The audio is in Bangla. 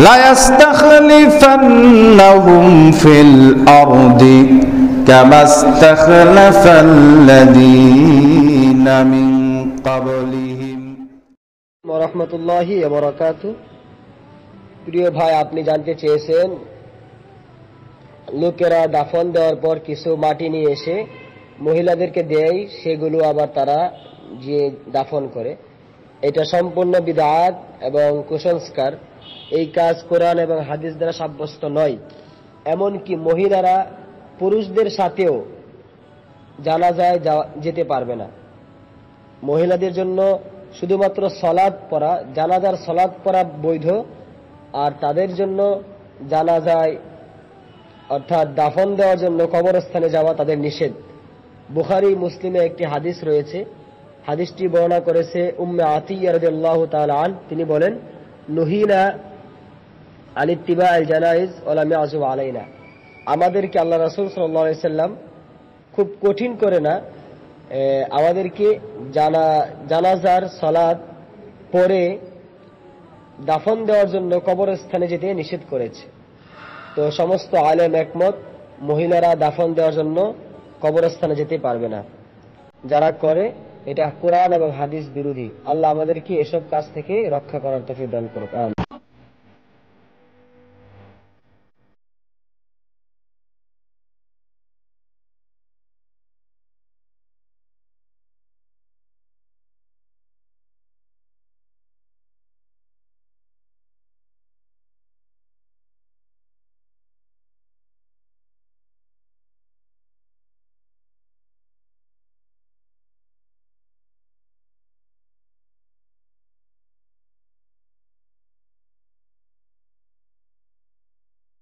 লায়াস্তাখলিফান্নাহুম ফিল আরদি কামা ইস্তাখলাফাল্লাযীনা মিন ক্বাবলিহিম। ওয়া রাহমাতুল্লাহি ওয়া বারাকাতুহু। প্রিয় ভাই, আপনি জানতে চেয়েছেন লোকেরা দাফন দেওয়ার পর কিছু মাটি নিয়ে এসে মহিলাদেরকে দেয়, সেগুলো আবার তারা যে দাফন করে। এটা সম্পূর্ণ বিদআত এবং কুসংস্কার। এই কাজ কোরআন এবং হাদিস দ্বারা সাব্যস্ত নয়। এমনকি মহিলারা পুরুষদের সাথেও জানাজায় যেতে পারবে না। মহিলাদের জন্য শুধুমাত্র সলাত পড়া, জানাজার সলাত পড়া বৈধ, আর তাদের জন্য জানাজায় অর্থাৎ দাফন দেওয়ার জন্য কবরস্থানে যাওয়া তাদের নিষেধ। বুখারী মুসলিমে একটি হাদিস রয়েছে। হাদিসটি বর্ণনা করেছে উম্মে আতিয়া রাদিয়াল্লাহু তাআলা আন। তিনি বলেন, নুহিনা আন ইত্তিবাইল জানাইজ ওয়া লাম ইয়াযু আলাইনা। আমাদেরকে আল্লাহ রাসূল সাল্লাল্লাহু আলাইহি সাল্লাম খুব কঠিন করে না, আমাদেরকে জানাজার সালাত পড়ে দাফন দেওয়ার জন্য কবরস্থানে যেতে নিষেধ করেছে। তো সমস্ত আলেম একমত, মহিলারা দাফন দেওয়ার জন্য কবরস্থানে যেতে পারবে না। যারা করে এটা কোরআন এবং হাদিস বিরোধী। আল্লাহ আমাদেরকে এসব কাজ থেকে রক্ষা করার তৌফিক দান করুক।